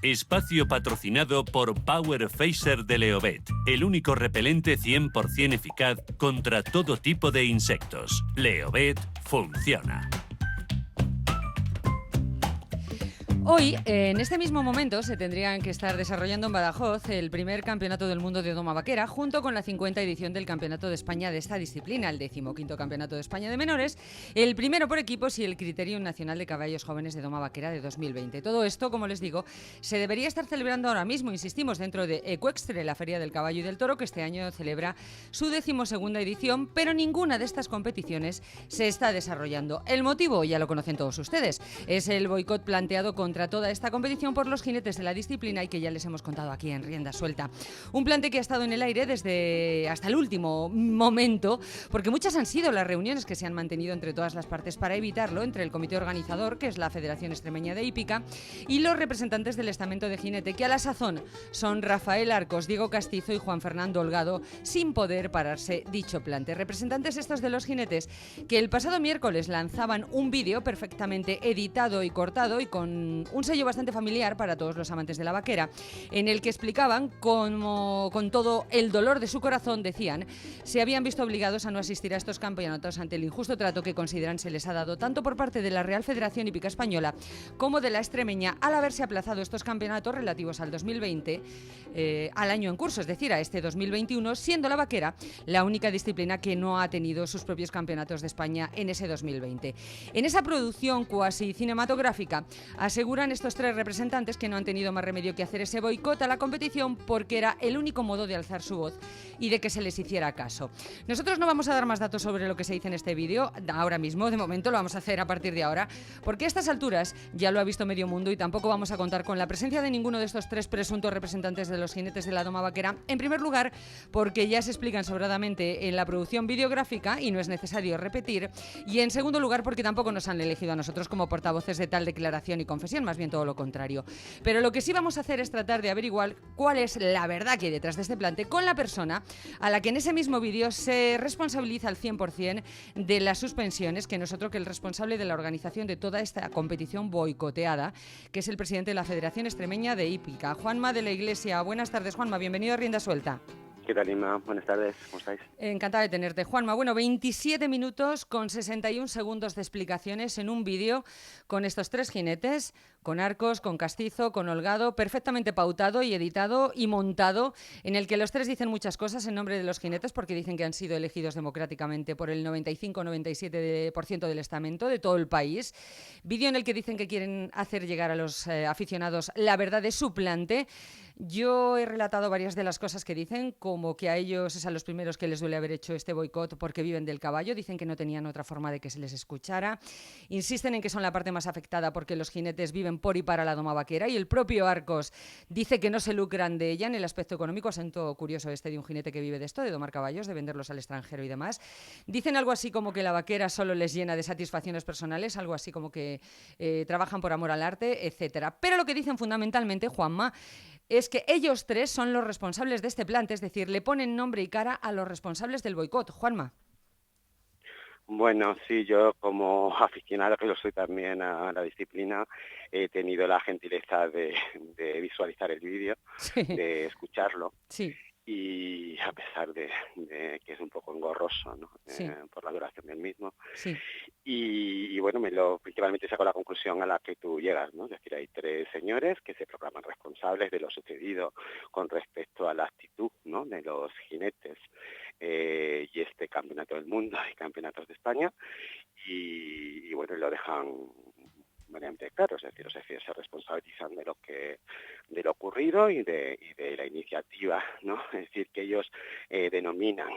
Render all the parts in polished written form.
Espacio patrocinado por Power Phaser de Leovet, el único repelente 100% eficaz contra todo tipo de insectos. Leovet funciona. Hoy, en este mismo momento, se tendrían que estar desarrollando en Badajoz el primer campeonato del mundo de doma vaquera, junto con la 50ª edición del Campeonato de España de esta disciplina, el 15º Campeonato de España de Menores, el primero por equipos y el Criterium Nacional de Caballos Jóvenes de Doma Vaquera de 2020. Todo esto, como les digo, se debería estar celebrando ahora mismo, insistimos, dentro de Equextre, la Feria del Caballo y del Toro, que este año celebra su 12ª edición, pero ninguna de estas competiciones se está desarrollando. El motivo, ya lo conocen todos ustedes, es el boicot planteado contra toda esta competición por los jinetes de la disciplina y que ya les hemos contado aquí en Rienda Suelta. Un plante que ha estado en el aire desde hasta el último momento, porque muchas han sido las reuniones que se han mantenido entre todas las partes para evitarlo, entre el comité organizador, que es la Federación Extremeña de Hípica, y los representantes del estamento de jinete, que a la sazón son Rafael Arcos, Diego Castizo y Juan Fernando Holgado, sin poder pararse dicho plante. Representantes estos de los jinetes que el pasado miércoles lanzaban un vídeo perfectamente editado y cortado y con un sello bastante familiar para todos los amantes de la vaquera, en el que explicaban cómo, con todo el dolor de su corazón, decían, se habían visto obligados a no asistir a estos campeonatos ante el injusto trato que consideran se les ha dado tanto por parte de la Real Federación Hípica Española como de la extremeña al haberse aplazado estos campeonatos relativos al 2020, al año en curso, es decir, a este 2021, siendo la vaquera la única disciplina que no ha tenido sus propios campeonatos de España en ese 2020. En esa producción cuasi cinematográfica aseguran estos tres representantes que no han tenido más remedio que hacer ese boicot a la competición porque era el único modo de alzar su voz y de que se les hiciera caso. Nosotros no vamos a dar más datos sobre lo que se dice en este vídeo ahora mismo, de momento lo vamos a hacer a partir de ahora, porque a estas alturas ya lo ha visto medio mundo y tampoco vamos a contar con la presencia de ninguno de estos tres presuntos representantes de los jinetes de la doma vaquera, en primer lugar porque ya se explican sobradamente en la producción videográfica y no es necesario repetir, y en segundo lugar porque tampoco nos han elegido a nosotros como portavoces de tal declaración y confesión, más bien todo lo contrario. Pero lo que sí vamos a hacer es tratar de averiguar cuál es la verdad que hay detrás de este plante con la persona a la que en ese mismo vídeo se responsabiliza al 100% de las suspensiones, que no es otro que el responsable de la organización de toda esta competición boicoteada, que es el presidente de la Federación Extremeña de Hípica, Juanma de la Iglesia. Buenas tardes, Juanma, bienvenido a Rienda Suelta. ¿Qué tal, Inma? Buenas tardes, ¿cómo estáis? Encantada de tenerte, Juanma. Bueno, 27 minutos con 61 segundos de explicaciones en un vídeo con estos tres jinetes, con Arcos, con Castizo, con Holgado, perfectamente pautado y editado y montado, en el que los tres dicen muchas cosas en nombre de los jinetes, porque dicen que han sido elegidos democráticamente por el 95-97% del estamento de todo el país. Vídeo en el que dicen que quieren hacer llegar a los aficionados la verdad de su plante. Yo he relatado varias de las cosas que dicen, como que a ellos es a los primeros que les duele haber hecho este boicot porque viven del caballo. Dicen que no tenían otra forma de que se les escuchara. Insisten en que son la parte más afectada porque los jinetes viven por y para la doma vaquera, y el propio Arcos dice que no se lucran de ella en el aspecto económico. Asunto curioso este de un jinete que vive de esto, de domar caballos, de venderlos al extranjero y demás. Dicen algo así como que la vaquera solo les llena de satisfacciones personales, algo así como que trabajan por amor al arte, etcétera. Pero lo que dicen fundamentalmente, Juanma, es que ellos tres son los responsables de este plante, es decir, le ponen nombre y cara a los responsables del boicot. Juanma. Bueno, sí, yo como aficionado, que lo soy también a la disciplina, he tenido la gentileza de visualizar el vídeo, Sí. de escucharlo. Sí. Y a pesar de que es un poco engorroso, ¿no? Sí. Por la duración del mismo. Sí. Y bueno, principalmente saco la conclusión a la que tú llegas, ¿no? Es decir, hay tres señores que se proclaman responsables de lo sucedido con respecto a la actitud, ¿no?, de los jinetes y este campeonato del mundo y campeonatos de España, y bueno, lo dejan mediante claro, es decir, se responsabilizan de lo ocurrido y de la iniciativa, ¿no? Es decir, que ellos denominan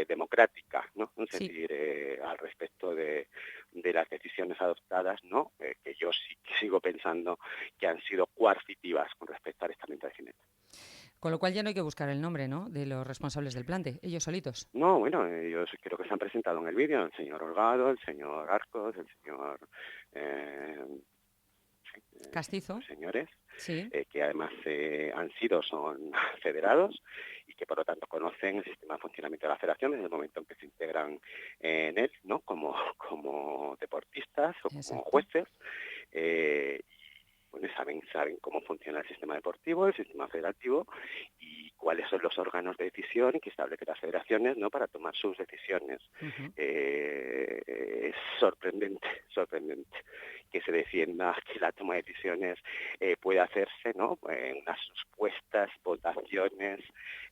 democrática, ¿no? Es Sí. decir, al respecto de las decisiones adoptadas, ¿no? Que yo sí que sigo pensando que han sido coercitivas con respecto al estamento de jinete. Con lo cual ya no hay que buscar el nombre, ¿no?, de los responsables del plante, ellos solitos. No, bueno, ellos creo que se han presentado en el vídeo, el señor Holgado, el señor Arcos, el señor Castizo. señores, Sí. que además son federados y que por lo tanto conocen el sistema de funcionamiento de la federación desde el momento en que se integran en él, ¿no?, como deportistas o Exacto. como jueces, bueno, saben cómo funciona el sistema deportivo, el sistema federativo y cuáles son los órganos de decisión que establecen las federaciones, ¿no?, para tomar sus decisiones. Es sorprendente que se defienda que la toma de decisiones puede hacerse, ¿no?, en unas supuestas votaciones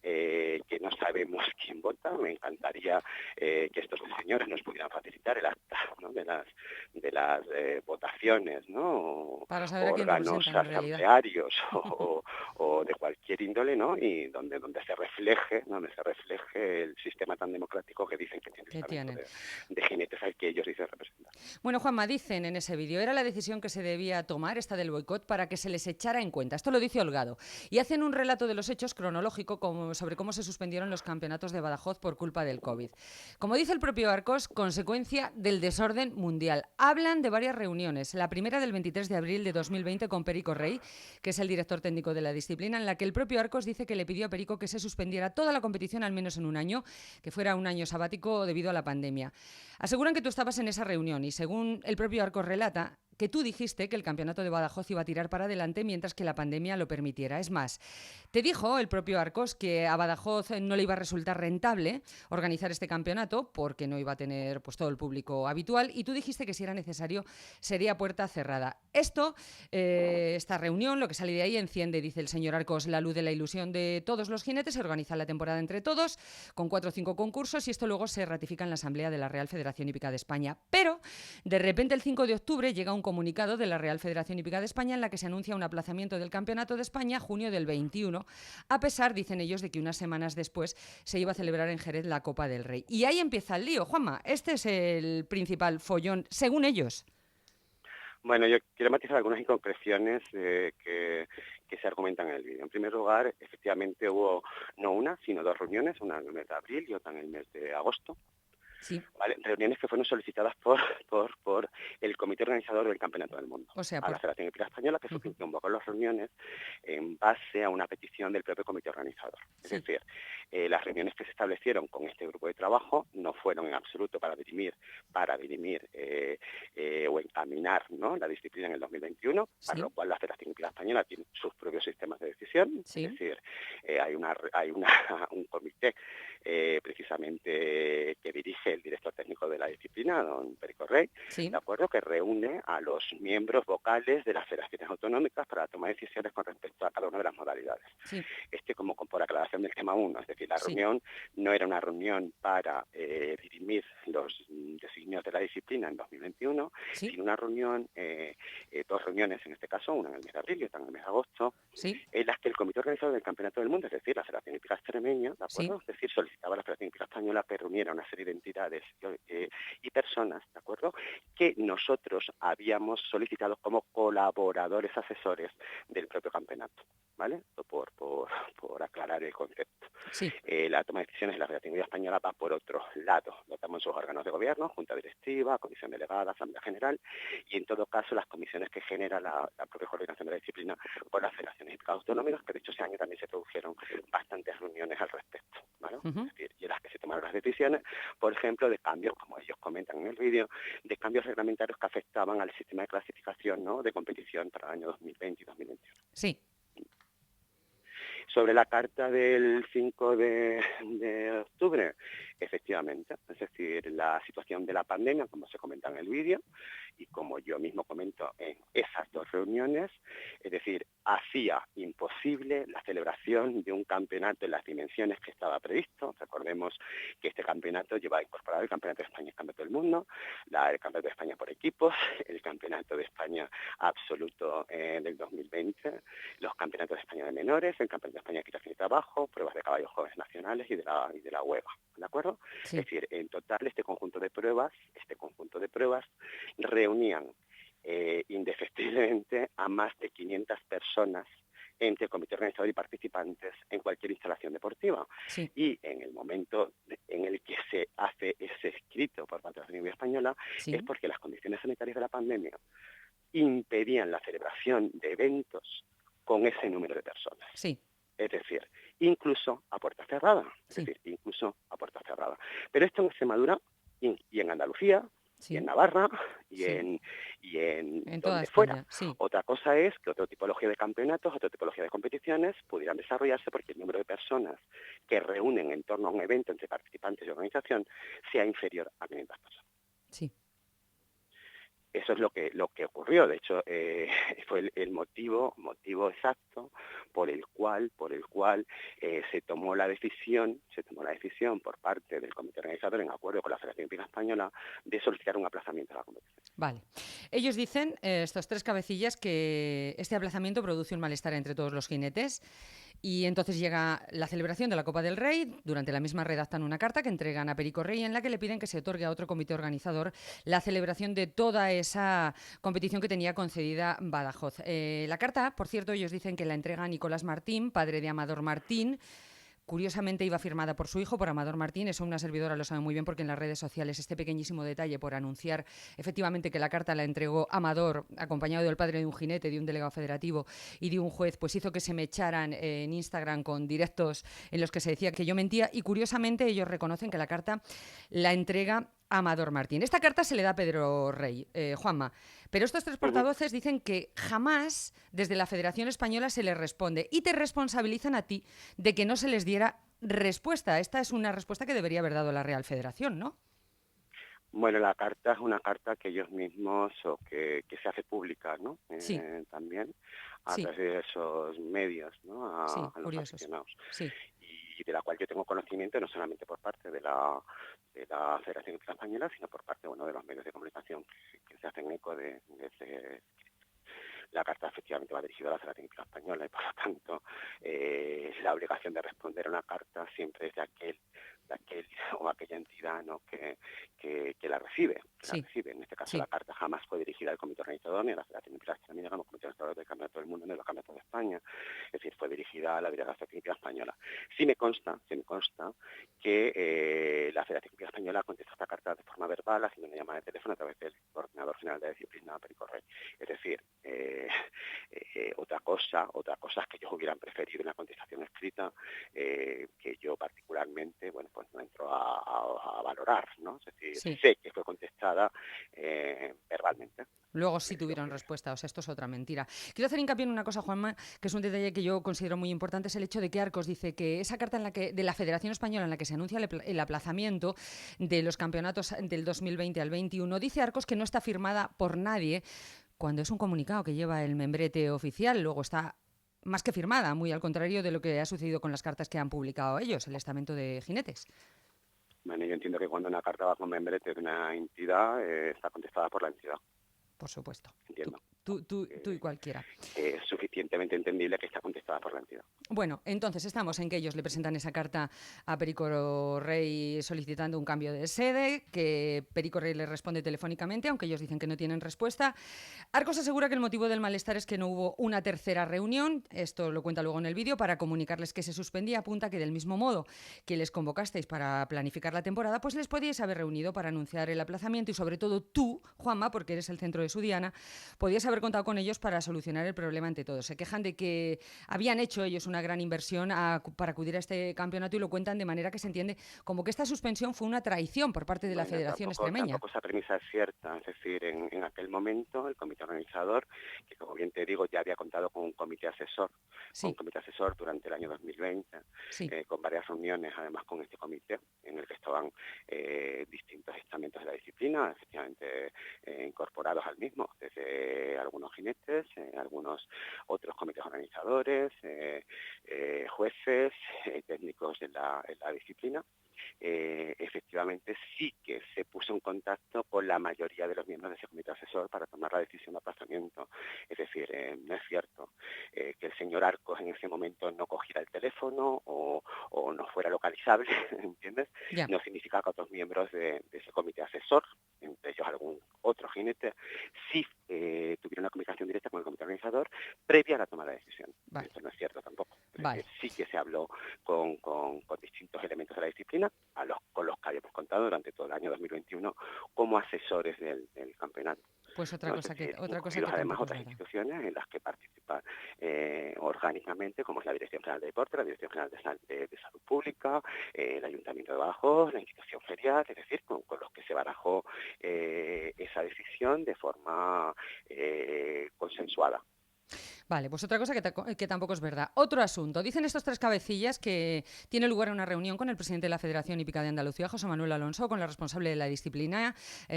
que no sabemos quién vota. Me encantaría que estos señores nos pudieran facilitar el acta, ¿no?, de las votaciones, ¿no?, Para saber a quién órganos representan en realidad. asamblearios o de cualquier índole, ¿no?, y donde se refleje el sistema tan democrático que dicen que tiene el estamento de jinetes al que ellos dicen representar. Bueno, Juanma, dicen en ese vídeo, era la decisión que se debía tomar, esta del boicot, para que se les echara en cuenta. Esto lo dice Holgado. Y hacen un relato de los hechos cronológico sobre cómo se suspendieron los campeonatos de Badajoz por culpa del COVID. Como dice el propio Arcos, consecuencia del desorden mundial. Hablan de varias reuniones. La primera del 23 de abril de 2020 con Perico Rey, que es el director técnico de la disciplina, en la que el propio Arcos dice que le pidió a Perico que se suspendiera toda la competición al menos en un año, que fuera un año sabático debido a la pandemia. Aseguran que tú estabas en esa reunión y según el propio Arcos relata, que tú dijiste que el campeonato de Badajoz iba a tirar para adelante mientras que la pandemia lo permitiera. Es más, te dijo el propio Arcos que a Badajoz no le iba a resultar rentable organizar este campeonato porque no iba a tener pues todo el público habitual y tú dijiste que si era necesario sería puerta cerrada. Esta reunión, lo que sale de ahí, enciende, dice el señor Arcos, la luz de la ilusión de todos los jinetes, se organiza la temporada entre todos con 4 o 5 concursos y esto luego se ratifica en la Asamblea de la Real Federación Hípica de España. Pero, de repente, el 5 de octubre llega un comunicado de la Real Federación Hípica de España en la que se anuncia un aplazamiento del Campeonato de España junio del 21, a pesar, dicen ellos, de que unas semanas después se iba a celebrar en Jerez la Copa del Rey. Y ahí empieza el lío. Juanma, este es el principal follón, según ellos. Bueno, yo quiero matizar algunas inconcreciones que se argumentan en el vídeo. En primer lugar, efectivamente hubo no una, sino 2 reuniones, una en el mes de abril y otra en el mes de agosto. Sí. ¿Vale? Reuniones que fueron solicitadas por el comité organizador del Campeonato del Mundo, o sea, a la Federación Hípica Española, que convocó las reuniones en base a una petición del propio comité organizador. Es decir, las reuniones que se establecieron con este grupo de trabajo no fueron en absoluto para dirimir o encaminar, ¿no?, la disciplina en el 2021, para lo cual la Federación Hípica Española tiene sus propios sistemas de decisión. Es decir, hay un comité precisamente que dirige el director técnico de la disciplina, don Perico Rey, ¿de acuerdo?, que reúne a los miembros vocales de las federaciones autonómicas para tomar decisiones con respecto a cada una de las modalidades. Como por aclaración del tema 1, es decir, la reunión no era una reunión para dirimir los designios de la disciplina en 2021, sino una reunión, 2 reuniones en este caso, una en el mes de abril y otra en el mes de agosto, en las que el comité organizador del Campeonato del Mundo, es decir, la Federación Hípica Extremeña, ¿de acuerdo?, es decir, solicitaba a la Federación Hípica Española que reuniera una serie de entidades y personas, ¿de acuerdo?, que nosotros habíamos solicitado como colaboradores asesores del propio campeonato, ¿vale? Por aclarar el concepto. La toma de decisiones de la Federación Hípica Española va por otro lado. Votamos sus órganos de gobierno, junta directiva, comisión delegada, asamblea general y en todo caso las comisiones que genera la propia coordinación de la disciplina por las federaciones hípicas autonómicas, que de hecho ese año también se produjeron bastantes reuniones al respecto, ¿vale? Es decir, y en las que se tomaron las decisiones, por ejemplo, de cambios, como ellos comentan en el vídeo, de cambios reglamentarios que afectaban al sistema de clasificación, ¿no?, de competición para el año 2020 y 2021. Sí. Sobre la carta del 5 de octubre, efectivamente, es decir, la situación de la pandemia, como se comenta en el vídeo, y como yo mismo comento en esas 2 reuniones, es decir, hacía imposible la celebración de un campeonato en las dimensiones que estaba previsto. Recordemos que este campeonato lleva incorporado el Campeonato de España y el Campeonato del Mundo, el Campeonato de España por equipos, el Campeonato de España absoluto del 2020, los Campeonatos de España de menores, el Campeonato de España de equitación y trabajo, pruebas de caballos jóvenes nacionales y de la UEFA, ¿de acuerdo? Es decir, en total este conjunto de pruebas reunían indefectiblemente a más de 500 personas entre comité organizador y participantes en cualquier instalación deportiva. Y en el momento en el que se hace ese escrito por parte de la Federación Hípica Española es porque las condiciones sanitarias de la pandemia impedían la celebración de eventos con ese número de personas. Es decir, incluso a puerta cerrada. Pero esto en Extremadura y en Andalucía y en Sí, Navarra y sí. en En toda donde fuera. España, sí. Otra cosa es que otra tipología de campeonatos, otra tipología de competiciones pudieran desarrollarse porque el número de personas que reúnen en torno a un evento entre participantes y organización sea inferior a 500 personas. Sí. Eso es lo que ocurrió. De hecho, fue el motivo exacto por el cual se tomó la decisión por parte del comité organizador, en acuerdo con la Federación Hípica Española, de solicitar un aplazamiento de la competición. Vale. Ellos dicen, estos tres cabecillas, que este aplazamiento produce un malestar entre todos los jinetes y entonces llega la celebración de la Copa del Rey. Durante la misma redactan una carta que entregan a Perico Rey en la que le piden que se otorgue a otro comité organizador la celebración de toda esa competición que tenía concedida Badajoz. La carta, por cierto, ellos dicen que la entrega a Nicolás Martín, padre de Amador Martín. Curiosamente iba firmada por su hijo, por Amador Martín. Eso una servidora lo sabe muy bien porque en las redes sociales este pequeñísimo detalle por anunciar efectivamente que la carta la entregó Amador, acompañado del padre de un jinete, de un delegado federativo y de un juez, pues hizo que se me echaran en Instagram con directos en los que se decía que yo mentía. Y curiosamente ellos reconocen que la carta la entrega Amador Martín. Esta carta se le da a Pedro Rey, Juanma. Pero estos tres Uh-huh. portavoces dicen que jamás desde la Federación Española se les responde y te responsabilizan a ti de que no se les diera respuesta. Esta es una respuesta que debería haber dado la Real Federación, ¿no? Bueno, la carta es una carta que ellos mismos o que se hace pública, ¿no? Sí, También a sí, través de esos medios, ¿no? sí, A los curiosos. aficionados. Sí, Y de la cual yo tengo conocimiento no solamente por parte de la Federación Hípica Española, sino por parte, bueno, de los medios de comunicación que se hacen eco de ese. La carta efectivamente va dirigida a la Federación Hípica Española y por lo tanto la obligación de responder a una carta siempre es de aquel o aquella entidad, ¿no? que la recibe, sí, En este caso sí, la carta jamás fue dirigida al comité organizador ni a la Federación Hípica Española como comité organizador del Campeonato del Mundo ni de los Campeonatos de España, es decir, fue dirigida a la Federación Hípica Española. Sí me consta que la Federación Hípica Española contestó esta carta de forma verbal, haciendo una llamada de teléfono a través del coordinador general de disciplina, Perico Rey. Es decir, otra cosa es que ellos hubieran preferido una contestación escrita que yo particularmente, bueno, pues no entro a valorar, ¿no? Es decir, sí. sé que fue contestada verbalmente. Luego sí Es lo tuvieron que... respuesta, o sea, esto es otra mentira. Quiero hacer hincapié en una cosa, Juanma, que es un detalle que yo considero muy importante, es el hecho de que Arcos dice que esa carta de la Federación Española en la que se anuncia el aplazamiento de los campeonatos del 2020 al 21, dice Arcos que no está firmada por nadie, cuando es un comunicado que lleva el membrete oficial, luego está más que firmada, muy al contrario de lo que ha sucedido con las cartas que han publicado ellos, el estamento de jinetes. Bueno, yo entiendo que cuando una carta va con membrete de una entidad, está contestada por la entidad. Por supuesto. Entiendo. Tú y cualquiera. Que es suficientemente entendible que está contestada por la entidad. Bueno, entonces estamos en que ellos le presentan esa carta a Perico Rey solicitando un cambio de sede, que Perico Rey le responde telefónicamente, aunque ellos dicen que no tienen respuesta. Arcos asegura que el motivo del malestar es que no hubo una tercera reunión, esto lo cuenta luego en el vídeo, para comunicarles que se suspendía. Apunta que del mismo modo que les convocasteis para planificar la temporada, pues les podíais haber reunido para anunciar el aplazamiento y sobre todo tú, Juanma, porque eres el centro de su diana, podías haber contado con ellos para solucionar el problema ante todos. Se quejan de que habían hecho ellos una gran inversión para acudir a este campeonato y lo cuentan de manera que se entiende como que esta suspensión fue una traición por parte de la Federación Extremeña. Tampoco esa premisa es cierta. Es decir, en aquel momento el comité organizador, que como bien te digo ya había contado con un comité asesor, Sí. Durante el año 2020, Sí. con varias reuniones además con este comité, en el que estaban distintos estamentos de la disciplina, efectivamente incorporados al mismo, desde algunos jinetes, algunos otros comités organizadores, jueces, técnicos en la disciplina. Efectivamente sí que se puso en contacto con la mayoría de los miembros de ese comité asesor para tomar la decisión de aplazamiento. Es decir, no es cierto que el señor Arcos en ese momento no cogiera el teléfono o no fuera localizable, ¿entiendes? Ya. No significa que otros miembros de ese comité asesor, entre ellos algún otro jinete, sí tuvieron una comunicación directa con el comité organizador previa a la toma de la decisión. Vale. Esto no es cierto tampoco. Vale. Sí que se habló con distintos elementos de la disciplina, con los que habíamos contado durante todo el año 2021 como asesores del campeonato. Pues otra cosa que además tampoco otras es verdad. instituciones en las que participan orgánicamente, como es la Dirección General de Deporte, la Dirección General de Salud Pública, el Ayuntamiento de Badajoz, la institución ferial, es decir, con los que se barajó esa decisión de forma consensuada. Vale, pues otra cosa que tampoco es verdad. Otro asunto. Dicen estos tres cabecillas que tiene lugar una reunión con el presidente de la Federación Hípica de Andalucía, José Manuel Alonso, con la responsable de la disciplina,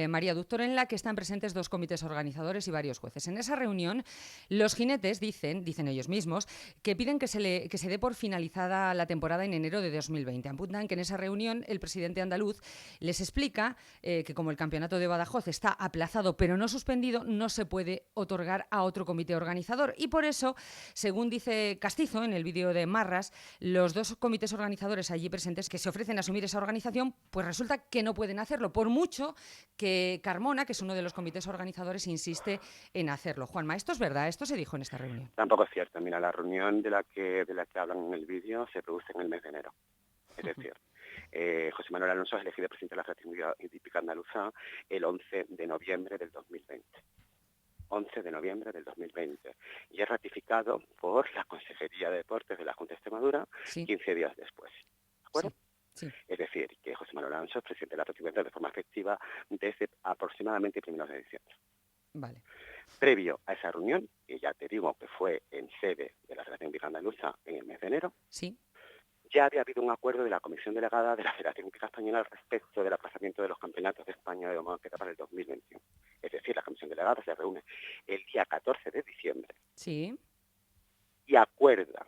María Ductor, en la que están presentes 2 comités organizadores y varios jueces. En esa reunión, los jinetes dicen ellos mismos, que piden que se dé por finalizada la temporada en enero de 2020. Apuntan que en esa reunión el presidente andaluz les explica que como el campeonato de Badajoz está aplazado pero no suspendido, no se puede otorgar a otro comité organizador. Y por eso, según dice Castizo en el vídeo de Marras, los 2 comités organizadores allí presentes que se ofrecen a asumir esa organización, pues resulta que no pueden hacerlo, por mucho que Carmona, que es uno de los comités organizadores, insiste en hacerlo. Juanma, ¿esto es verdad? ¿Esto se dijo en esta reunión? Tampoco es cierto. Mira, la reunión de la que hablan en el vídeo se produce en el mes de enero. Es decir, José Manuel Alonso es elegido presidente de la Federación Hípica Andaluza el 11 de noviembre del 2020. 11 de noviembre del 2020, y es ratificado por la Consejería de Deportes de la Junta de Extremadura 15 días después. ¿De acuerdo? Sí. Es decir, que José Manuel Alonso es presidente de la Federación de forma efectiva desde aproximadamente primeros de diciembre. Vale. Previo a esa reunión, que ya te digo que fue en sede de la Federación Hípica Andaluza en el mes de enero, ya había habido un acuerdo de la Comisión Delegada de la Federación Hípica Española al respecto del aplazamiento de los campeonatos de España de domo vaquera para el 2021. Es decir, la Comisión Delegada se reúne el día 14 de diciembre y acuerda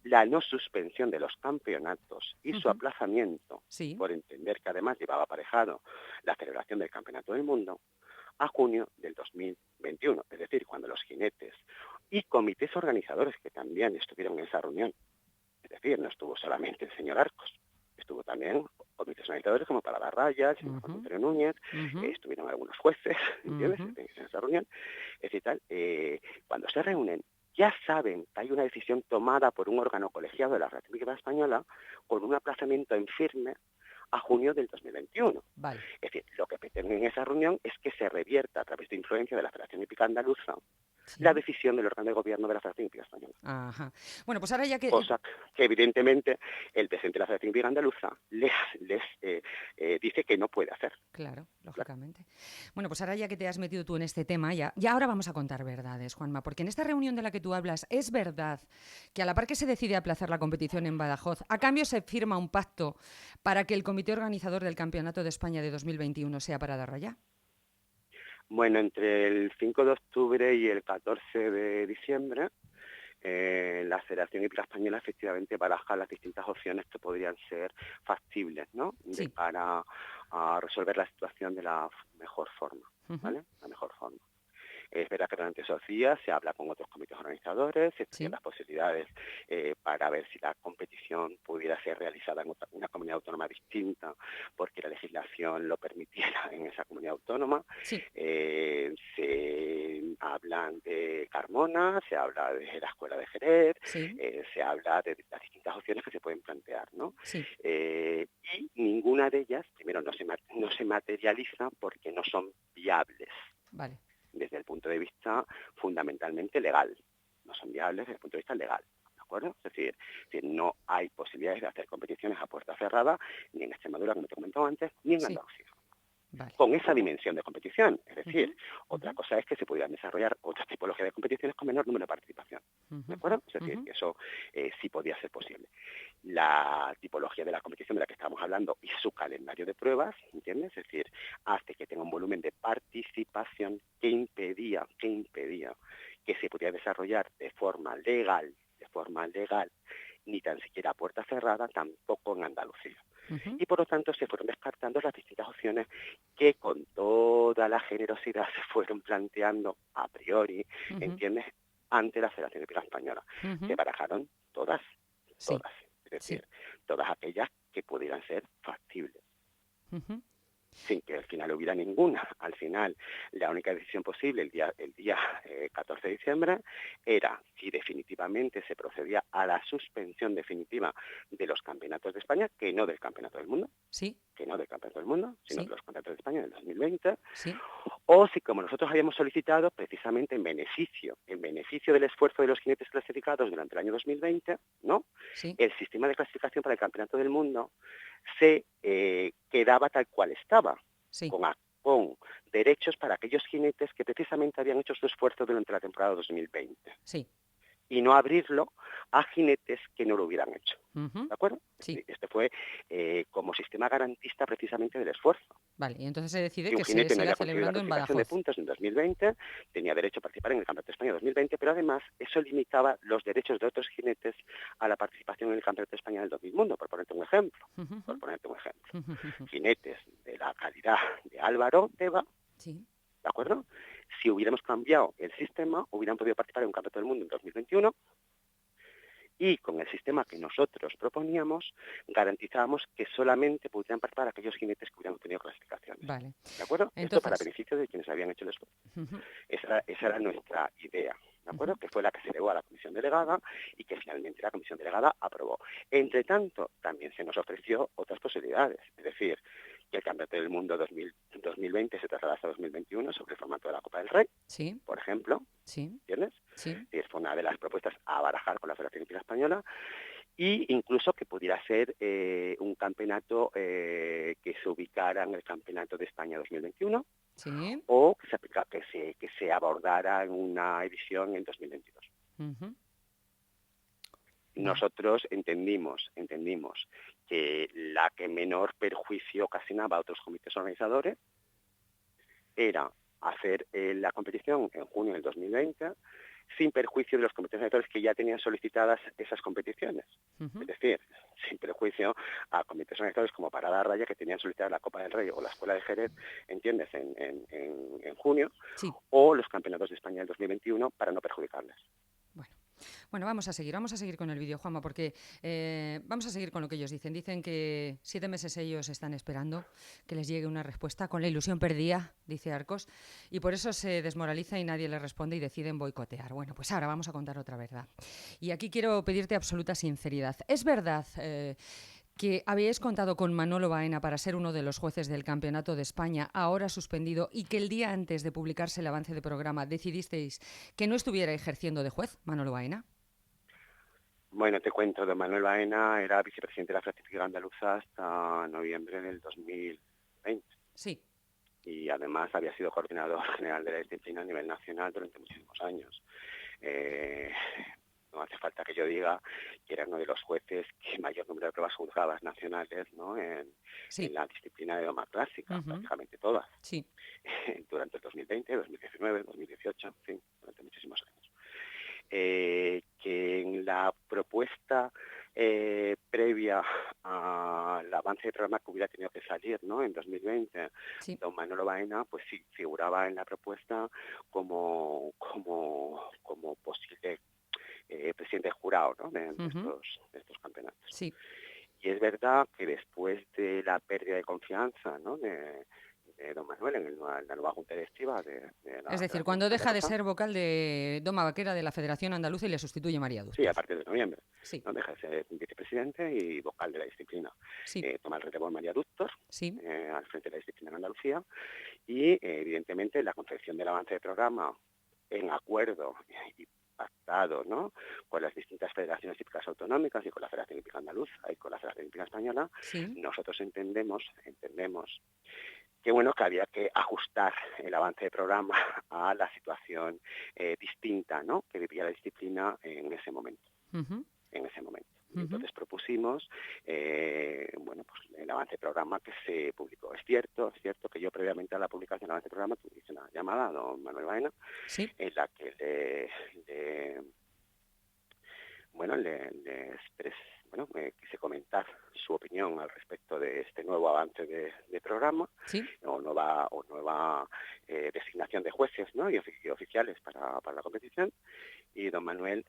la no suspensión de los campeonatos y su aplazamiento, por entender que además llevaba aparejado la celebración del Campeonato del Mundo, a junio del 2021. Es decir, cuando los jinetes y comités organizadores que también estuvieron en esa reunión, es decir, no estuvo solamente el señor Arcos, estuvo también comités organizadores como Palabras Rayas, el señor Antonio Núñez, estuvieron algunos jueces, ¿entiendes? En esa reunión, es decir, cuando se reúnen, ya saben que hay una decisión tomada por un órgano colegiado de la Federación Hípica Española con un aplazamiento en firme a junio del 2021. Vale. Es decir, lo que pretenden en esa reunión es que se revierta a través de influencia de la Federación Hípica Andaluza la decisión del órgano de gobierno de la Federación Hípica Española. Ajá. Bueno, pues ahora ya que... Cosa que evidentemente el presidente de la Federación Hípica Andaluza les dice que no puede hacer. Claro, lógicamente. Bueno, pues ahora ya que te has metido tú en este tema, ya ahora vamos a contar verdades, Juanma, porque en esta reunión de la que tú hablas, ¿es verdad que a la par que se decide aplazar la competición en Badajoz, a cambio se firma un pacto para que el comité organizador del Campeonato de España de 2021 sea Parada Raya? Bueno, entre el 5 de octubre y el 14 de diciembre, la Federación Hípica Española efectivamente baraja las distintas opciones que podrían ser factibles, ¿no? De cara a resolver la situación de la mejor forma, ¿vale? La mejor forma. Es verdad que durante esos días se habla con otros comités organizadores, se estudian las posibilidades para ver si la competición pudiera ser realizada en una comunidad autónoma distinta, porque la legislación lo permitiera en esa comunidad autónoma. Se hablan de Carmona, se habla de la Escuela de Jerez, se habla de las distintas opciones que se pueden plantear, ¿no? Y ninguna de ellas, primero, no se materializa porque no son viables. Vale. Desde el punto de vista fundamentalmente legal. No son viables desde el punto de vista legal, ¿de acuerdo? Es decir, no hay posibilidades de hacer competiciones a puerta cerrada, ni en Extremadura, como te comentaba antes, ni en Andalucía. Vale. Con esa dimensión de competición. Es decir, otra cosa es que se pudieran desarrollar otras tipologías de competiciones con menor número de participación. ¿De acuerdo? Es decir, que eso sí podría ser posible. La tipología de la competición de la que estamos hablando y su calendario de pruebas, ¿entiendes? Es decir, hace que tenga un volumen de participación que impedía que se pudiera desarrollar de forma legal, ni tan siquiera a puerta cerrada, tampoco en Andalucía. Y por lo tanto se fueron descartando las distintas opciones que con toda la generosidad se fueron planteando a priori, ¿entiendes?, ante la Federación Hípica Española. Se barajaron todas, es decir, todas aquellas que pudieran ser factibles. Sin que al final hubiera ninguna. Al final, la única decisión posible el día 14 de diciembre era si definitivamente se procedía a la suspensión definitiva de los campeonatos de España, que no del Campeonato del Mundo, sino de los campeonatos de España del 2020, o si, como nosotros habíamos solicitado, precisamente en beneficio del esfuerzo de los jinetes clasificados durante el año 2020, ¿no? El sistema de clasificación para el Campeonato del Mundo se quedaba tal cual estaba. Sí. con derechos para aquellos jinetes que precisamente habían hecho su esfuerzo durante la temporada 2020 Sí. y no abrirlo a jinetes que no lo hubieran hecho. Ujú. ¿De acuerdo? Sí. Este fue como sistema garantista precisamente del esfuerzo. Vale, y entonces se decide Si un que se jinete no siga había conseguido la celebrando en clasificación de Badajoz. puntos en 2020, tenía derecho a participar en el Campeonato de España 2020, pero además eso limitaba los derechos de otros jinetes a la participación en el Campeonato de España del 2001, por ponerte un ejemplo. Ujú. Jinetes de la calidad de Álvaro Teba, Sí. ¿de acuerdo? Si hubiéramos cambiado el sistema, hubieran podido participar en un Campeonato del Mundo en 2021 y con el sistema que nosotros proponíamos garantizábamos que solamente pudieran participar aquellos jinetes que hubieran obtenido clasificaciones. Vale. ¿De acuerdo? Esto para Entonces, beneficio de quienes habían hecho el esfuerzo. ujú, Esa era nuestra idea, ¿de acuerdo? Que fue la que se elevó a la comisión delegada y que finalmente la comisión delegada aprobó. Entre tanto, también se nos ofreció otras posibilidades, es decir, que el Campeonato del Mundo 2020 se trasladase a 2021 sobre el formato de la Copa del Rey, sí, por ejemplo, sí, ¿entiendes? sí, Y fue una de las propuestas a barajar con la Federación Hípica Española, y incluso que pudiera ser un campeonato que se ubicara en el Campeonato de España 2021 sí. o que se abordara en una edición en 2022. Ujú. Vale. Nosotros entendimos que la que menor perjuicio ocasionaba a otros comités organizadores era hacer la competición en junio del 2020 sin perjuicio de los comités organizadores que ya tenían solicitadas esas competiciones. Ujú. Es decir, sin perjuicio a comités organizadores como Parada Raya que tenían solicitada la Copa del Rey o la Escuela de Jerez, ¿entiendes?, en junio, Sí. o los campeonatos de España del 2021 para no perjudicarles. Bueno, vamos a seguir con el vídeo, Juanma, porque vamos a seguir con lo que ellos dicen. Dicen que 7 meses ellos están esperando que les llegue una respuesta con la ilusión perdida, dice Arcos, y por eso se desmoraliza y nadie les responde y deciden boicotear. Bueno, pues ahora vamos a contar otra verdad. Y aquí quiero pedirte absoluta sinceridad. ¿Es verdad que habíais contado con Manolo Baena para ser uno de los jueces del Campeonato de España, ahora suspendido, y que el día antes de publicarse el avance de programa decidisteis que no estuviera ejerciendo de juez, Manolo Baena? Bueno, te cuento, don Manuel Baena era vicepresidente de la Federación Hípica Andaluza hasta noviembre del 2020 Sí. y además había sido coordinador general de la disciplina a nivel nacional durante muchísimos años. No hace falta que yo diga que era uno de los jueces que mayor número de pruebas juzgadas nacionales, ¿no?, en Sí. la disciplina de doma clásica, Ujú. prácticamente todas, Sí. durante el 2020, 2019, 2018, en fin, durante muchísimos años. Que en la propuesta previa al avance del programa que hubiera tenido que salir, ¿no?, en 2020, Sí. don Manolo Baena, pues sí, figuraba en la propuesta como posible presidente jurado, ¿no?, de Ujú. estos campeonatos. Sí. Y es verdad que después de la pérdida de confianza, ¿no?, de don Manuel en la nueva junta directiva de la Es decir, Federación cuando Hípica deja de Andaluza, ser vocal de Doma Vaquera de la Federación Andaluza y le sustituye María sí, a Dúztor. partir de noviembre, Sí. ¿no?, deja de ser vicepresidente y vocal de la disciplina. Sí. Toma el relevo de María Dúztor Sí. al frente de la disciplina en Andalucía y, evidentemente, la confección del avance de programa en acuerdo y pactado, ¿no?, con las distintas federaciones hípicas autonómicas y con la Federación Hípica Andaluza y con la Federación Hípica Española, Sí. nosotros entendemos que bueno, que había que ajustar el avance de programa a la situación distinta, ¿no?, que vivía la disciplina en ese momento. Ujú. Y Ujú. entonces propusimos, bueno, pues el avance de programa que se publicó. Es cierto que yo previamente a la publicación del avance de programa hice una llamada a don Manuel Baena Sí. en la que quise comentar su opinión al respecto de este nuevo avance de programa Sí. o nueva designación de jueces, ¿no?, y oficiales para la competición, y don Manuel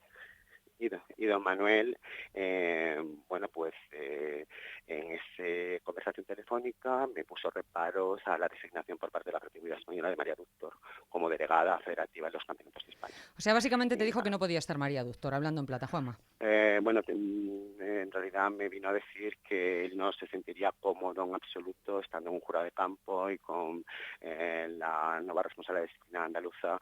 en esa conversación telefónica me puso reparos a la designación por parte de la Federación Española de María Dúztor como delegada federativa en los campeonatos de España. O sea, básicamente te dijo que no podía estar María Dúztor, hablando en plata, Juanma. En realidad me vino a decir que él no se sentiría cómodo en absoluto estando en un jurado de campo y con la nueva responsable de la disciplina andaluza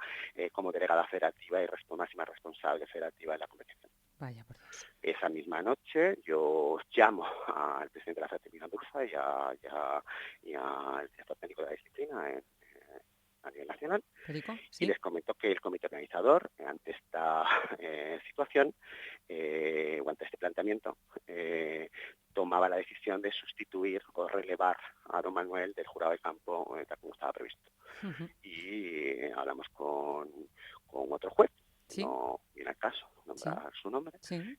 como delegada federativa y máxima responsable federativa de la competición. Vaya por Dios. Esa misma noche yo llamo al presidente de la Federación Andaluza y al director técnico de la disciplina a nivel nacional, ¿Perico? y ¿Sí? les comento que el comité organizador, ante esta situación o ante este planteamiento, tomaba la decisión de sustituir o relevar a don Manuel del jurado de campo tal como estaba previsto. Ujú. Y hablamos con otro juez, ¿Sí? no viene al caso ¿Sí? nombrar su nombre, ¿Sí?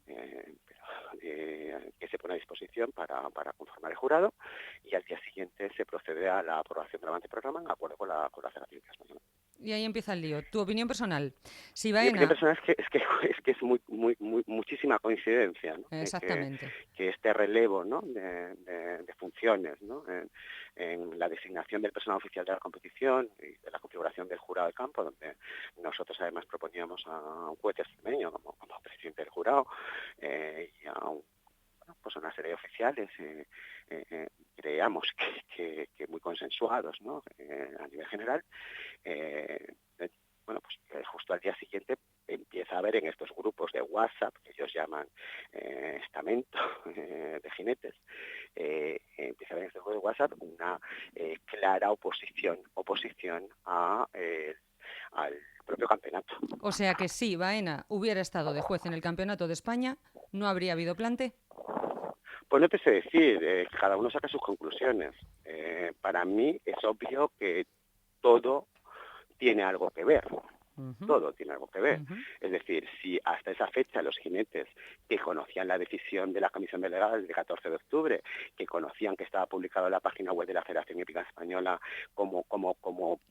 que se pone a disposición para conformar el jurado, y al día siguiente se procede a la aprobación del avance programa en acuerdo con la Federación Española. Y ahí empieza el lío. Tu opinión personal. Si Mi opinión Baena... personal es muchísima coincidencia, ¿no? Exactamente. Que este relevo, ¿no? de funciones, ¿no? En la designación del personal oficial de la competición y de la configuración del jurado de campo, donde nosotros además proponíamos a un juez extremeño como presidente del jurado, y a pues una serie de oficiales, creamos que muy consensuados, ¿no? A nivel general. Justo al día siguiente empieza a haber en estos grupos de WhatsApp, que ellos llaman estamento de jinetes, empieza a haber en estos grupos de WhatsApp una clara oposición al propio campeonato. O sea que si Baena hubiera estado de juez en el Campeonato de España, ¿no habría habido plante? Pues no te sé decir, cada uno saca sus conclusiones. Para mí es obvio que todo tiene algo que ver. Todo tiene algo que ver. Es decir, si hasta esa fecha los jinetes que conocían la decisión de la comisión delegada del 14 de octubre, que conocían que estaba publicado en la página web de la Federación Hípica Española como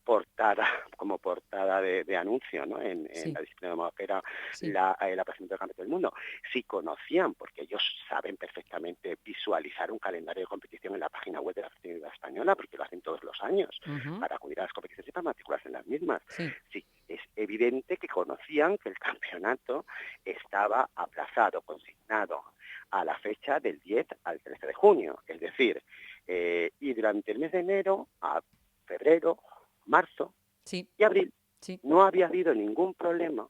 portada de anuncio, ¿no? en la disciplina de vaquera, la presentación del Campeonato del Mundo, si conocían, porque ellos saben perfectamente visualizar un calendario de competición en la página web de la Federación Hípica Española, porque lo hacen todos los años, para acudir a las competiciones y para matricularse en las mismas. Sí, es evidente que conocían que el campeonato estaba aplazado, consignado a la fecha del 10 al 13 de junio. Es decir, y durante el mes de enero a febrero, marzo y abril no había habido ningún problema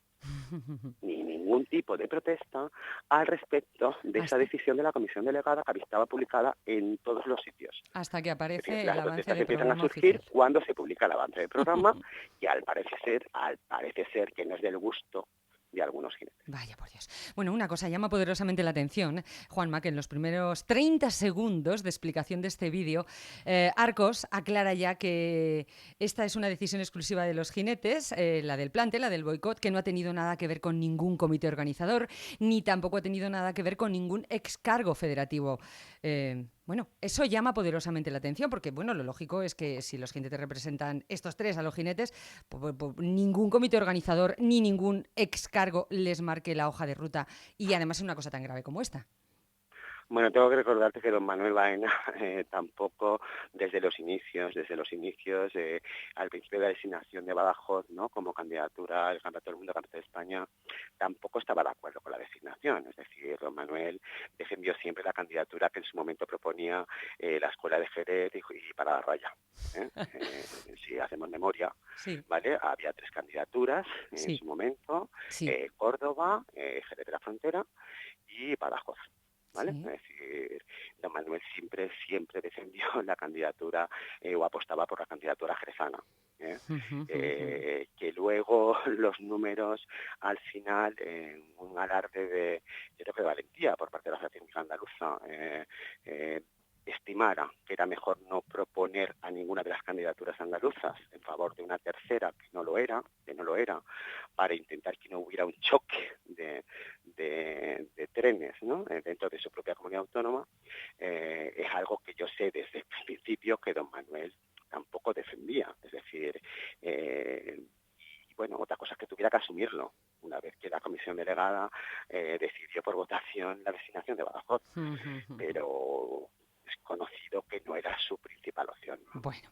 ni ningún tipo de protesta al respecto de esa decisión de la comisión delegada que estaba publicada en todos los sitios. Hasta que aparece decir, el avance del empiezan programa a surgir oficial. cuando se publica el avance del programa y parece ser que no es del gusto de algunos jinetes. Vaya por Dios. Bueno, una cosa llama poderosamente la atención, Juanma, que en los primeros 30 segundos de explicación de este vídeo, Arcos aclara ya que esta es una decisión exclusiva de los jinetes, la del plante, la del boicot, que no ha tenido nada que ver con ningún comité organizador, ni tampoco ha tenido nada que ver con ningún excargo federativo. Bueno, eso llama poderosamente la atención, porque bueno, lo lógico es que si los jinetes representan estos tres a los jinetes, pues ningún comité organizador ni ningún excargo les marque la hoja de ruta, y además es una cosa tan grave como esta. Bueno, tengo que recordarte que don Manuel Baena tampoco desde los inicios, al principio de la designación de Badajoz, ¿no? Como candidatura al Campeonato del Mundo, Campeonato de España, tampoco estaba de acuerdo con la designación. Es decir, don Manuel defendió siempre la candidatura que en su momento proponía la Escuela de Jerez y para la Raya. Si hacemos memoria, ¿vale? Había 3 candidaturas en su momento, Córdoba, Jerez de la Frontera y Badajoz. ¿Vale? Es decir, don Manuel siempre defendió la candidatura o apostaba por la candidatura jerezana. Que luego los números al final, un alarde de, yo creo que de valentía por parte de la Federación Andaluza, estimara que era mejor no proponer a ninguna de las candidaturas andaluzas en favor de una tercera que no lo era, para intentar que no hubiera un choque de trenes, ¿no? Dentro de su propia comunidad autónoma, es algo que yo sé desde el principio que don Manuel tampoco defendía. Es decir, bueno, otra cosa es que tuviera que asumirlo una vez que la comisión delegada decidió por votación la designación de Badajoz, pero es conocido que no era su principal opción, ¿no? Bueno,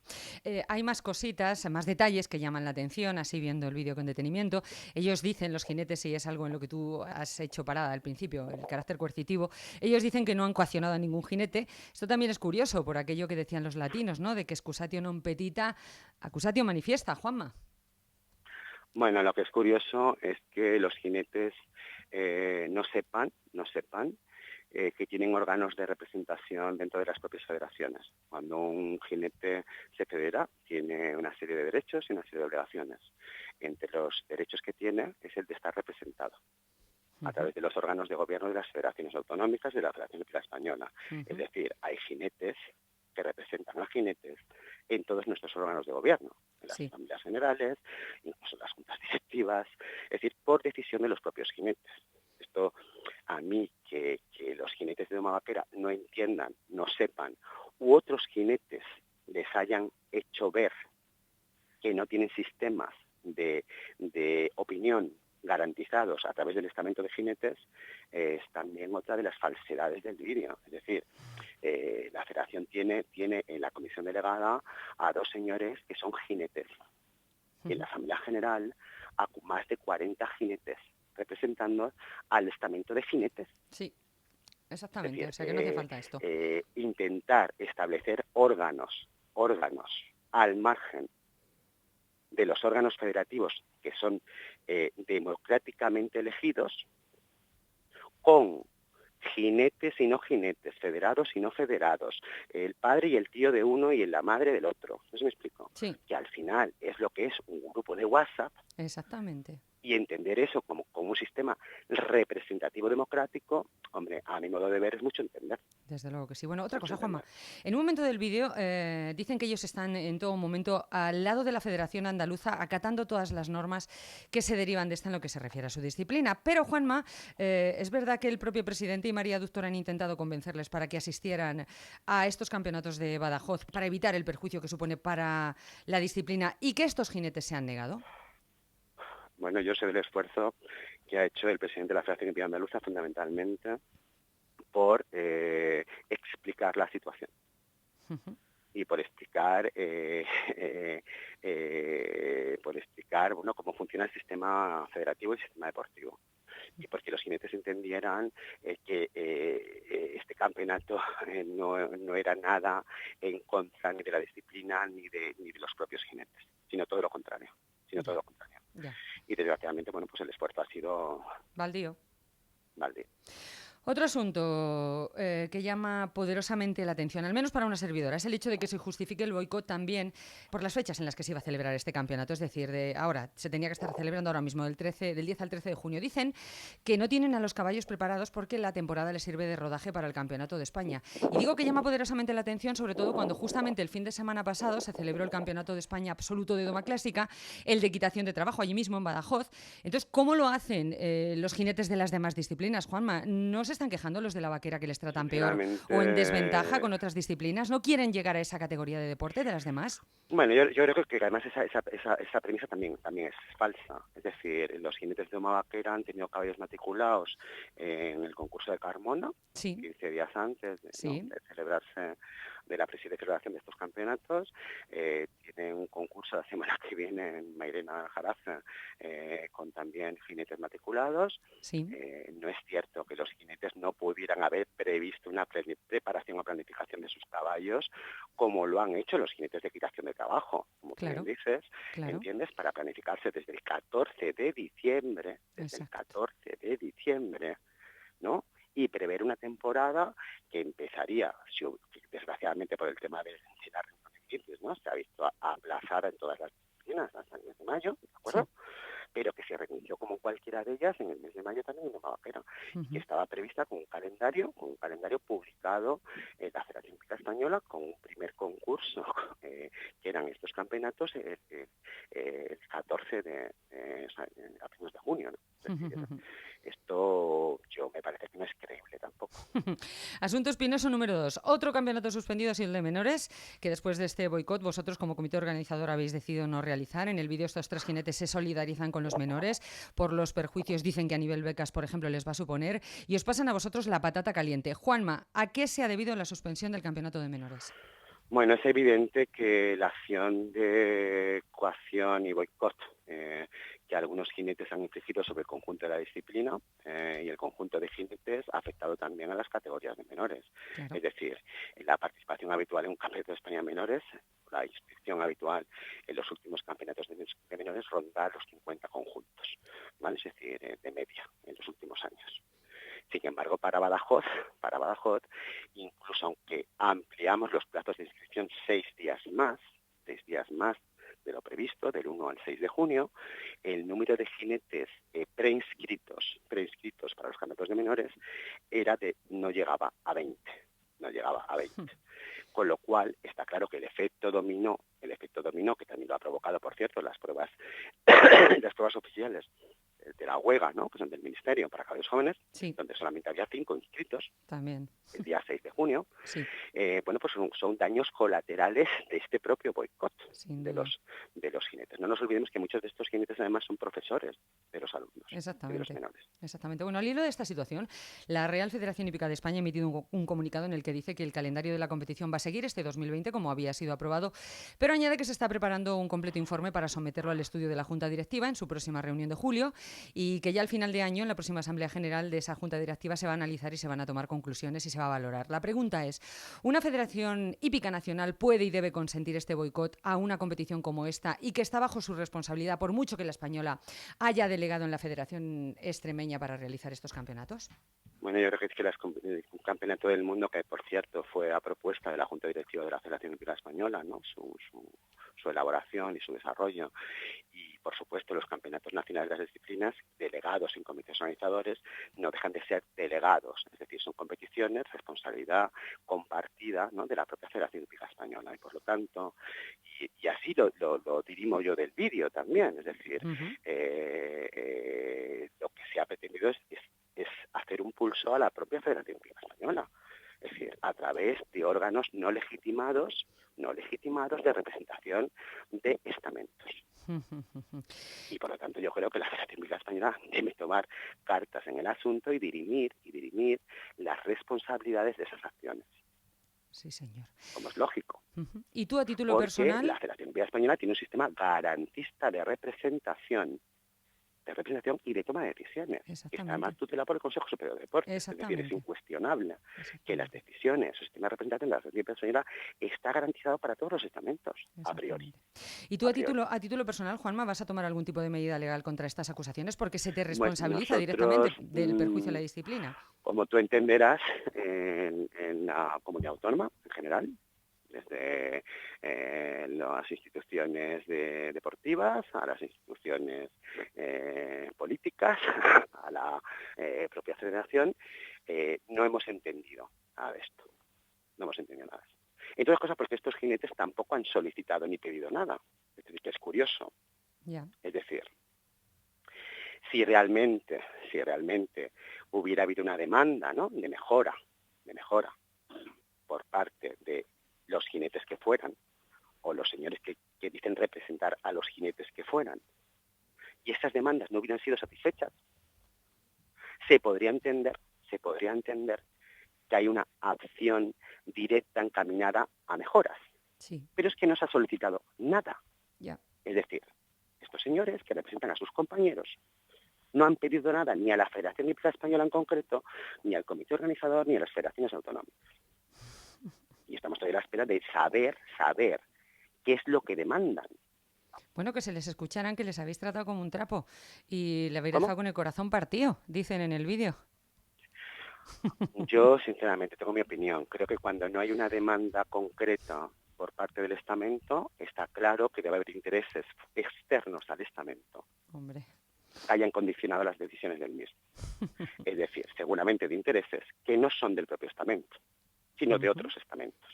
hay más cositas, más detalles que llaman la atención, así viendo el vídeo con detenimiento. Ellos dicen, los jinetes, y es algo en lo que tú has hecho parada al principio, el carácter coercitivo, ellos dicen que no han coaccionado a ningún jinete. Esto también es curioso, por aquello que decían los latinos, ¿no? De que excusatio non petita, accusatio manifiesta, Juanma. Bueno, lo que es curioso es que los jinetes no sepan que tienen órganos de representación dentro de las propias federaciones. Cuando un jinete se federa, tiene una serie de derechos y una serie de obligaciones. Entre los derechos que tiene es el de estar representado a través de los órganos de gobierno de las federaciones autonómicas y de la Federación Hípica Española. Es decir, hay jinetes que representan a jinetes en todos nuestros órganos de gobierno, en las asambleas generales, incluso en las juntas directivas, es decir, por decisión de los propios jinetes. Esto, a mí, que los jinetes de doma vaquera no entiendan, no sepan, u otros jinetes les hayan hecho ver que no tienen sistemas de opinión garantizados a través del estamento de jinetes, es también otra de las falsedades del vídeo. Es decir, la federación tiene en la comisión delegada a 2 señores que son jinetes. Y en la Asamblea General a más de 40 jinetes representando al estamento de jinetes. Sí, exactamente. Es decir, o sea que no hace falta esto. Intentar establecer órganos al margen de los órganos federativos que son democráticamente elegidos, con jinetes y no jinetes, federados y no federados, el padre y el tío de uno y la madre del otro. ¿No se me explico? Sí. Que al final es lo que es un grupo de WhatsApp. Exactamente. Y entender eso como un sistema representativo democrático, hombre, a mi modo de ver es mucho entender. Desde luego que sí. Bueno, otra cosa, Juanma. En un momento del vídeo dicen que ellos están en todo momento al lado de la Federación Andaluza, acatando todas las normas que se derivan de esta en lo que se refiere a su disciplina. Pero, Juanma, es verdad que el propio presidente y María Ductor han intentado convencerles para que asistieran a estos campeonatos de Badajoz para evitar el perjuicio que supone para la disciplina y que estos jinetes se han negado. Bueno, yo sé del esfuerzo que ha hecho el presidente de la Federación Hípica Andaluza fundamentalmente por explicar la situación y por explicar bueno, cómo funciona el sistema federativo y el sistema deportivo, y porque los jinetes entendieran que este campeonato no era nada en contra ni de la disciplina ni de los propios jinetes, sino todo lo contrario. Ya. Y desgraciadamente, bueno, pues el esfuerzo ha sido baldío. Otro asunto que llama poderosamente la atención, al menos para una servidora, es el hecho de que se justifique el boicot también por las fechas en las que se iba a celebrar este campeonato. Es decir, ahora se tenía que estar celebrando ahora mismo del 10 al 13 de junio. Dicen que no tienen a los caballos preparados porque la temporada les sirve de rodaje para el Campeonato de España. Y digo que llama poderosamente la atención, sobre todo cuando justamente el fin de semana pasado se celebró el Campeonato de España absoluto de doma clásica, el de equitación de trabajo, allí mismo en Badajoz. Entonces, ¿cómo lo hacen los jinetes de las demás disciplinas, Juanma? ¿No se están quejando los de la vaquera que les tratan peor o en desventaja con otras disciplinas? ¿No quieren llegar a esa categoría de deporte de las demás? Bueno, yo creo que además esa premisa también es falsa. Es decir, los jinetes de doma vaquera han tenido caballos matriculados en el concurso de Carmona, 15 días antes de celebrarse de la celebración de estos campeonatos. Tienen un concurso la semana que viene en Mairena Jaraza con también jinetes matriculados. No es cierto que los jinetes no pudieran haber previsto una preparación o planificación de sus caballos como lo han hecho los jinetes de equitación de trabajo, como bien dices, ¿entiendes? Para planificarse desde el 14 de diciembre, ¿no? Y prever una temporada que empezaría, desgraciadamente por el tema de la reunión, ¿no? Se ha visto aplazada en todas las disciplinas hasta el mes de mayo, ¿de acuerdo? Pero que se reinició como cualquiera de ellas en el mes de mayo también en doma vaquera, que estaba prevista con un calendario publicado en la Federación Hípica Española con un primer concurso, que eran estos campeonatos el 14 a primeros de junio, ¿no? Es decir, esto yo me parece que no es creíble tampoco. Asunto espinoso número 2. Otro campeonato suspendido ha sido el de menores, que después de este boicot vosotros como comité organizador habéis decidido no realizar. En el vídeo estos 3 jinetes se solidarizan con los menores por los perjuicios, dicen que a nivel becas, por ejemplo, les va a suponer, y os pasan a vosotros la patata caliente. Juanma, ¿a qué se ha debido la suspensión del campeonato de menores? Bueno, es evidente que la acción de coacción y boicot que algunos jinetes han infligido sobre el conjunto de la disciplina y el conjunto de jinetes ha afectado también a las categorías de menores. Es decir, la participación habitual en un campeonato de España de menores, la inscripción habitual en los últimos campeonatos de menores ronda los 50 conjuntos, ¿vale? Es decir, de media en los últimos años. embargo, para Badajoz, incluso aunque ampliamos los plazos de inscripción 6 días más de lo previsto, del 1 al 6 de junio, el número de jinetes preinscritos para los campeonatos de menores no llegaba a 20. Con lo cual está claro que el efecto dominó, que también lo ha provocado, por cierto, las pruebas oficiales de la huelga, ¿no?, que son del Ministerio para caballos jóvenes, Sí. donde solamente había 5 inscritos También. el día 6 de junio. Sí. Pues son daños colaterales de este propio boicot Sin de duda. los jinetes. No nos olvidemos que muchos de estos jinetes además son profesores de los alumnos, de los Exactamente. menores. Exactamente. Bueno, al hilo de esta situación, la Real Federación Hípica de España ha emitido un comunicado en el que dice que el calendario de la competición va a seguir este 2020 como había sido aprobado, pero añade que se está preparando un completo informe para someterlo al estudio de la Junta Directiva en su próxima reunión de julio y que ya al final de año, en la próxima Asamblea General de esa Junta Directiva, se va a analizar y se van a tomar conclusiones y se va a valorar. La pregunta es, ¿una Federación Hípica Nacional puede y debe consentir este boicot a una competición como esta y que está bajo su responsabilidad, por mucho que la española haya delegado en la Federación Extremeña para realizar estos campeonatos? Bueno, yo creo que es que un campeonato del mundo, que por cierto fue a propuesta de la Junta Directiva de la Federación Hípica Española, ¿no?, su elaboración y su desarrollo, y por supuesto los campeonatos nacionales de las disciplinas, delegados en comités organizadores, no dejan de ser delegados, es decir, son competiciones, responsabilidad compartida, ¿no?, de la propia Federación Hípica Española, y por lo tanto, y así lo dirimo yo del vídeo también, es decir, lo que se ha pretendido es hacer un pulso a la propia Federación Hípica Española, es decir, a través de órganos no legitimados de representación de estamentos. Y por lo tanto yo creo que la Federación Hípica Española debe tomar cartas en el asunto y dirimir las responsabilidades de esas acciones. Sí, señor. Como es lógico. ¿Y tú, a título porque personal? La Federación Hípica Española tiene un sistema garantista de representación y de toma de decisiones. Que además tutela por el Consejo Superior de Deportes. Es decir, es incuestionable que las decisiones, el sistema representativo de la Federación Hípica Española está garantizado para todos los estamentos, a priori. ¿Y tú, a título personal, Juanma, vas a tomar algún tipo de medida legal contra estas acusaciones? Porque se te responsabiliza directamente del perjuicio a la disciplina. Como tú entenderás, en la comunidad autónoma, en general, desde las instituciones deportivas a las instituciones políticas, a la propia federación, no hemos entendido nada de esto. Entre otras cosas porque estos jinetes tampoco han solicitado ni pedido nada. Es decir, que es curioso. Yeah. Es decir, si realmente hubiera habido una demanda, ¿no?, de mejora por parte de los jinetes que fueran, o los señores que dicen representar a los jinetes que fueran, y esas demandas no hubieran sido satisfechas, se podría entender que hay una acción directa encaminada a mejoras. Sí. Pero es que no se ha solicitado nada. Yeah. Es decir, estos señores que representan a sus compañeros no han pedido nada ni a la Federación Hípica Española en concreto, ni al comité organizador, ni a las federaciones autonómicas. Y estamos todavía a la espera de saber qué es lo que demandan. Bueno, que se les escucharan que les habéis tratado como un trapo y le habéis dejado con el corazón partido, dicen en el vídeo. Yo, sinceramente, tengo mi opinión. Creo que cuando no hay una demanda concreta por parte del estamento, está claro que debe haber intereses externos al estamento. Hombre. Que hayan condicionado las decisiones del mismo. Es decir, seguramente de intereses que no son del propio estamento, sino de otros estamentos.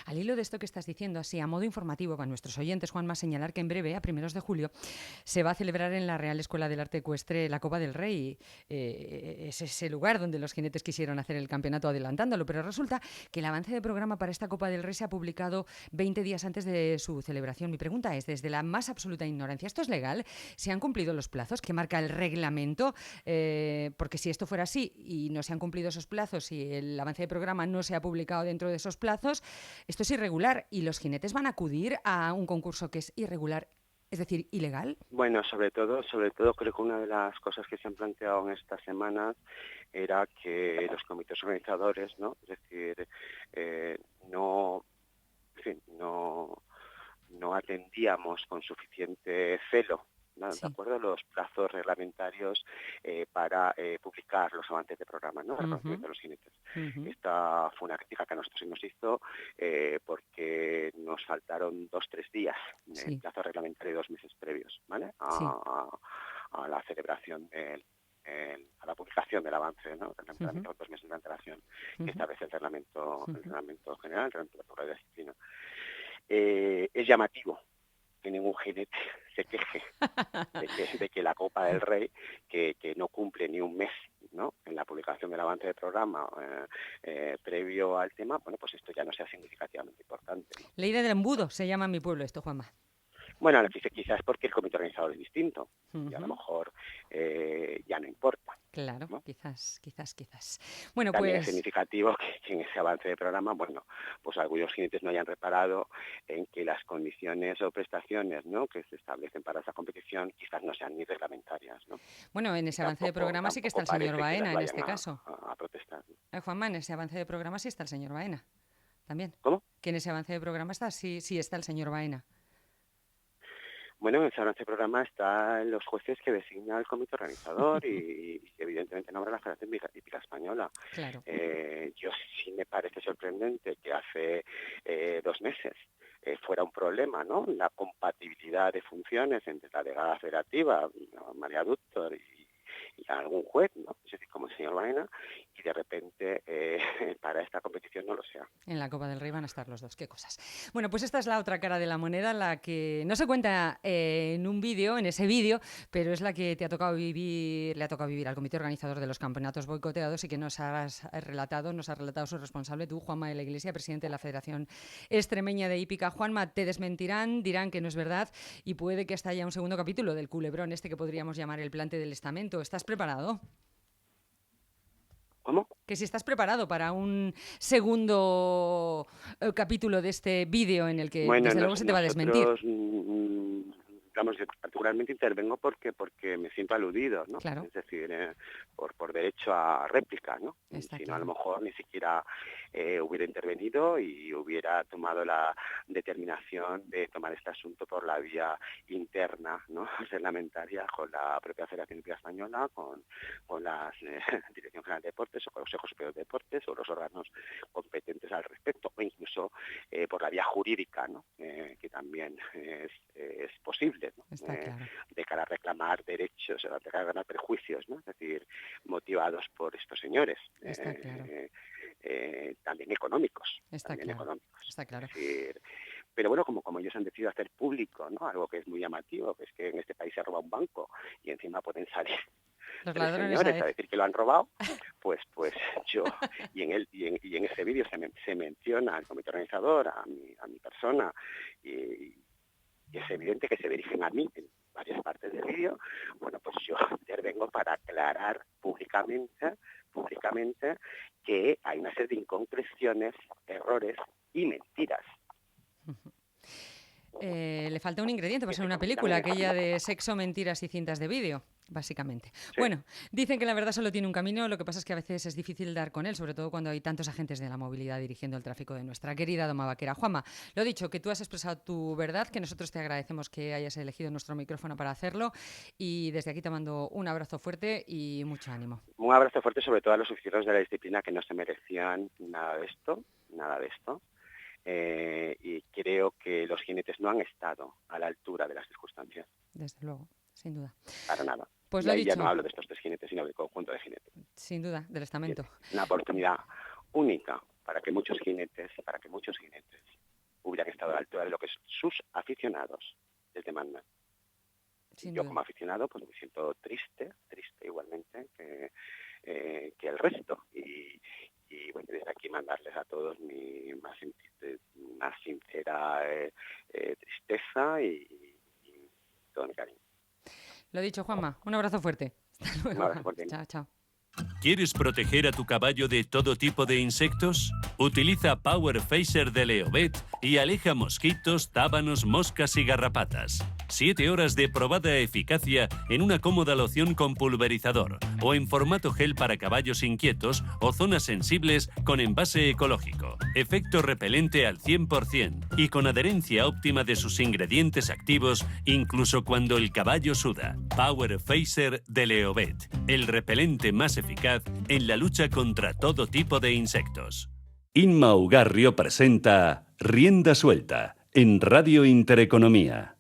Al hilo de esto que estás diciendo, así a modo informativo para nuestros oyentes, Juanma, señalar que en breve, a primeros de julio, se va a celebrar en la Real Escuela del Arte Ecuestre la Copa del Rey. Es ese lugar donde los jinetes quisieron hacer el campeonato adelantándolo, pero resulta que el avance de programa para esta Copa del Rey se ha publicado 20 días antes de su celebración. Mi pregunta es, desde la más absoluta ignorancia, ¿esto es legal? ¿Se han cumplido los plazos que marca el reglamento? Porque si esto fuera así y no se han cumplido esos plazos y el avance de programa no se ha publicado dentro de esos plazos, esto es irregular y los jinetes van a acudir a un concurso que es irregular, es decir, ilegal. Bueno, sobre todo creo que una de las cosas que se han planteado en estas semanas era que los comités organizadores, ¿no?, es decir, no atendíamos con suficiente celo, ¿no? Sí. ¿De acuerdo? Los plazos reglamentarios para publicar los avances de programa, ¿no? El reconocimiento de los jinetes. Esta fue una crítica que a nosotros se nos hizo porque nos faltaron 2-3 días de plazo reglamentario, 2 meses previos, ¿vale? A la celebración a la publicación del avance, ¿no? El reglamento, 2 meses de antelación que establece el reglamento general, el reglamento de la disciplina. Es llamativo que ningún jinete se queje de que la Copa del Rey, que no cumple ni un mes, ¿no?, en la publicación del avance del programa previo al tema, bueno, pues esto ya no sea significativamente importante, ¿no? Ley del embudo se llama en mi pueblo esto, Juanma. Bueno, quizás porque el comité organizador es distinto y a lo mejor ya no importa. Claro, ¿no? quizás. Bueno, También pues es significativo que en ese avance de programa, bueno, pues algunos jinetes no hayan reparado en que las condiciones o prestaciones, ¿no?, que se establecen para esa competición quizás no sean ni reglamentarias, ¿no? bueno, en ese avance de programa sí que está el señor Baena en este caso. A protestar, ¿no? Juanma, en ese avance de programa sí está el señor Baena, también. ¿Cómo? Que en ese avance de programa sí está el señor Baena. Bueno, en ese avance de programa están los jueces que designa el comité organizador y evidentemente nombra la Federación Hípica Española. Claro. Yo sí me parece sorprendente que hace 2 meses fuera un problema, ¿no?, la compatibilidad de funciones entre la delegada federativa, María Dúctor, y algún juez, ¿no?, es decir, como el señor Baena, y de repente para esta competición no lo sea. En la Copa del Rey van a estar los dos, qué cosas. Bueno, pues esta es la otra cara de la moneda, la que no se cuenta en un vídeo, en ese vídeo, pero es la que le ha tocado vivir al comité organizador de los campeonatos boicoteados y que nos ha relatado su responsable, tú, Juanma de la Iglesia, presidente de la Federación Extremeña de Hípica. Juanma, te desmentirán, dirán que no es verdad y puede que hasta haya un segundo capítulo del culebrón este que podríamos llamar el plante del estamento. ¿Estás preparado? ¿Cómo? Que si estás preparado para un segundo capítulo de este vídeo en el que desde luego se te va a desmentir. Digamos, particularmente intervengo porque me siento aludido, ¿no? Claro. Es decir, por derecho a réplica, ¿no? Está Si no, claro. a lo mejor ni siquiera hubiera intervenido y hubiera tomado la determinación de tomar este asunto por la vía interna, ¿no?, reglamentaria, con la propia Federación Hípica Española, con la Dirección General de Deportes o con el Consejo Superior de Deportes o los órganos competentes al respecto, o incluso por la vía jurídica, ¿no?, que también es posible, ¿no?, Claro. de cara a reclamar derechos, de cara a ganar perjuicios, ¿no?, es decir, motivados por estos señores. Está claro. También económicos. Está claro. Es decir, pero bueno, como ellos han decidido hacer público, ¿no?, algo que es muy llamativo, que es que en este país se roba un banco y encima pueden salir los 3 ladrones señores a decir que lo han robado, pues yo, y en ese vídeo se menciona al comité organizador, a mi persona, y es evidente que se dirigen a mí en varias partes del vídeo. Bueno, pues yo intervengo para aclarar públicamente que hay una serie de inconcreciones, errores y mentiras. Le falta un ingrediente para ser una película, aquella de sexo, mentiras y cintas de vídeo, básicamente. Sí. Bueno, dicen que la verdad solo tiene un camino, lo que pasa es que a veces es difícil dar con él, sobre todo cuando hay tantos agentes de la movilidad dirigiendo el tráfico de nuestra querida Doma Vaquera. Juanma, lo dicho, que tú has expresado tu verdad, que nosotros te agradecemos que hayas elegido nuestro micrófono para hacerlo y desde aquí te mando un abrazo fuerte y mucho ánimo. Un abrazo fuerte sobre todo a los oficiales de la disciplina que no se merecían nada de esto. Y creo que los jinetes no han estado a la altura de las circunstancias. Desde luego, sin duda. Para nada. Pues y lo ahí dicho. Ya no hablo de estos 3 jinetes, sino del conjunto de jinetes. Sin duda, del estamento. Una oportunidad única para que muchos jinetes hubieran estado a la altura de lo que sus aficionados les demandan. Yo como aficionado pues me siento triste igualmente que el resto. Y bueno, desde aquí mandarles a todos mi más sincera tristeza y todo mi cariño. Lo dicho, Juanma, un abrazo fuerte. Hasta luego. Un abrazo fuerte. Chao. ¿Quieres proteger a tu caballo de todo tipo de insectos? Utiliza Power Phaser de Leovet y aleja mosquitos, tábanos, moscas y garrapatas. 7 horas de probada eficacia en una cómoda loción con pulverizador o en formato gel para caballos inquietos o zonas sensibles con envase ecológico. Efecto repelente al 100% y con adherencia óptima de sus ingredientes activos incluso cuando el caballo suda. Power Phaser de Leovet, el repelente más eficaz en la lucha contra todo tipo de insectos. Inma Ugarrio presenta Rienda Suelta en Radio Intereconomía.